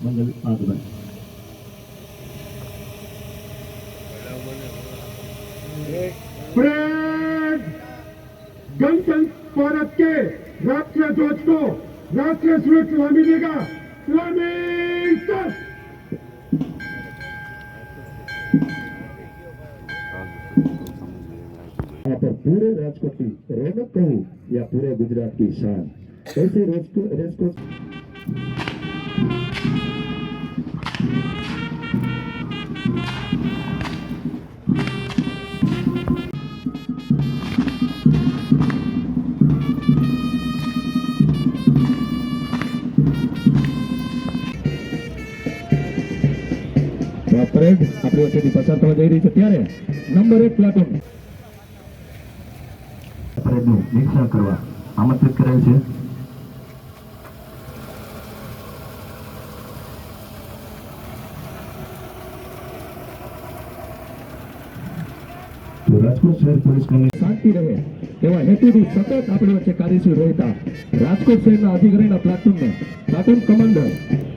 મંગલ આગમન. परेड गणतंत्र भारत के राष्ट्रीय ध्वज को राष्ट्रीय सुरक्षा मिलेगा. सलामी सर. आप पूरे राजकोट की रौनक कहूँ या पूरे गुजरात की शान, ऐसे रेस को પરેડ આપણી વચ્ચેથી પસાર થવા જઈ રહી છે ત્યારે નંબર 1 પ્લાટૂન પરેડનું નિરીક્ષણ કરવા આમંત્રિત કરાયું છે. રાજકોટ શહેર પોલીસ કમિશનર શાંતિ રહે એવા હેતુથી સતત આપણી વચ્ચે કાર્યશીલ રહેતા રાજકોટ શહેરના અધિકારીના platoon commander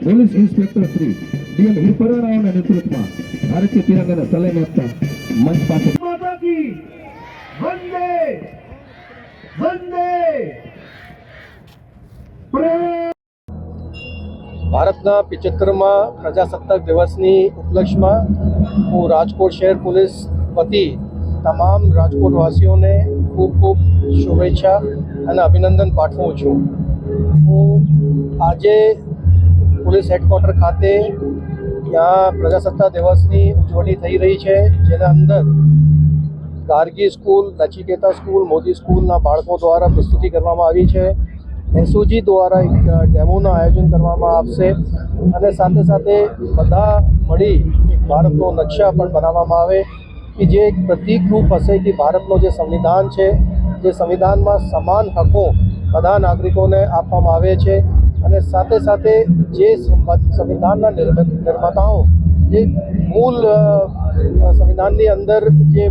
police inspector Shri DM હિરપરાણાઓના નેતૃત્વમાં ભારતીય તિરંગાને સલામી આપતા મંચ પાસે माता की वंदे वंदे. ભારતના 75મા પ્રજાસત્તાક દિવસની ઉપલક્ષમાં હું રાજકોટ શહેર પોલીસ વતી તમામ રાજકોટવાસીઓને ખૂબ ખૂબ શુભેચ્છા અને અભિનંદન પાઠવું છું. હું આજે પોલીસ હેડક્વાર્ટર ખાતે ત્યાં પ્રજાસત્તાક દિવસની ઉજવણી થઈ રહી છે, જેના અંદર ગાર્ગી સ્કૂલ, નચિકેતા સ્કૂલ, મોદી સ્કૂલના બાળકો દ્વારા પ્રસ્તુતિ કરવામાં આવી છે. એસઓજી દ્વારા એક ડેમોનું આયોજન કરવામાં આવશે અને સાથે સાથે બધા મળી એક ભારતનો નકશા પણ બનાવવામાં આવે કે જે એક પ્રતિકરૂપ હશે કે ભારતનો જે સંવિધાન છે, જે સંવિધાનમાં સમાન હકો બધા નાગરિકોને આપવામાં આવે છે અને સાથે સાથે જે સંવિધાનના નિર્માતાઓ જે મૂળ સંવિધાનની અંદર જે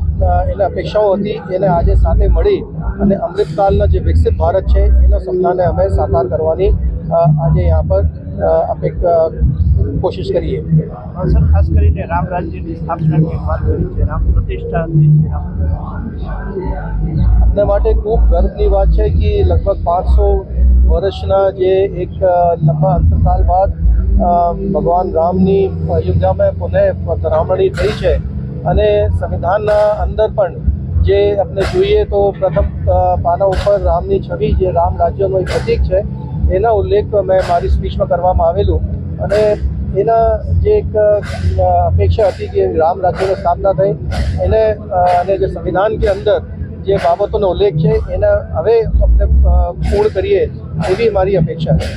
એની અપેક્ષાઓ હતી એને આજે સાથે મળી અને અમૃતકાલના જે વિકસિત ભારત છે એના સપનાને અમે સાકાર કરવાની આજે यहाँ પર કોશિશ કરીએ. સર, ખાસ કરીને રામ રાજ્યની સ્થાપનાની વાત કરી છે, રામ પ્રતિષ્ઠા થઈ છે. આપણા માટે ખૂબ ગર્વની વાત છે કે લગભગ 500 વર્ષના જે એક લંબા અંતરકાલ બાદ ભગવાન રામની અયોધ્યામાં પુનઃ પધરામણી થઈ છે અને સંવિધાનના અંદર પણ જે આપણે જોઈએ તો પ્રથમ પાના ઉપર રામની છબી, જે રામ રાજ્યનો એક પ્રતીક છે, એના ઉલ્લેખ મેં મારી સ્પીચમાં કરવામાં આવેલું અને એના જે એક અપેક્ષા હતી કે રામ રાજ્યની સ્થાપના થઈ એને અને જે સંવિધાન કે અંદર જે બાબતોનો ઉલ્લેખ છે એને હવે આપણે પૂર્ણ કરીએ એવી મારી અપેક્ષા છે.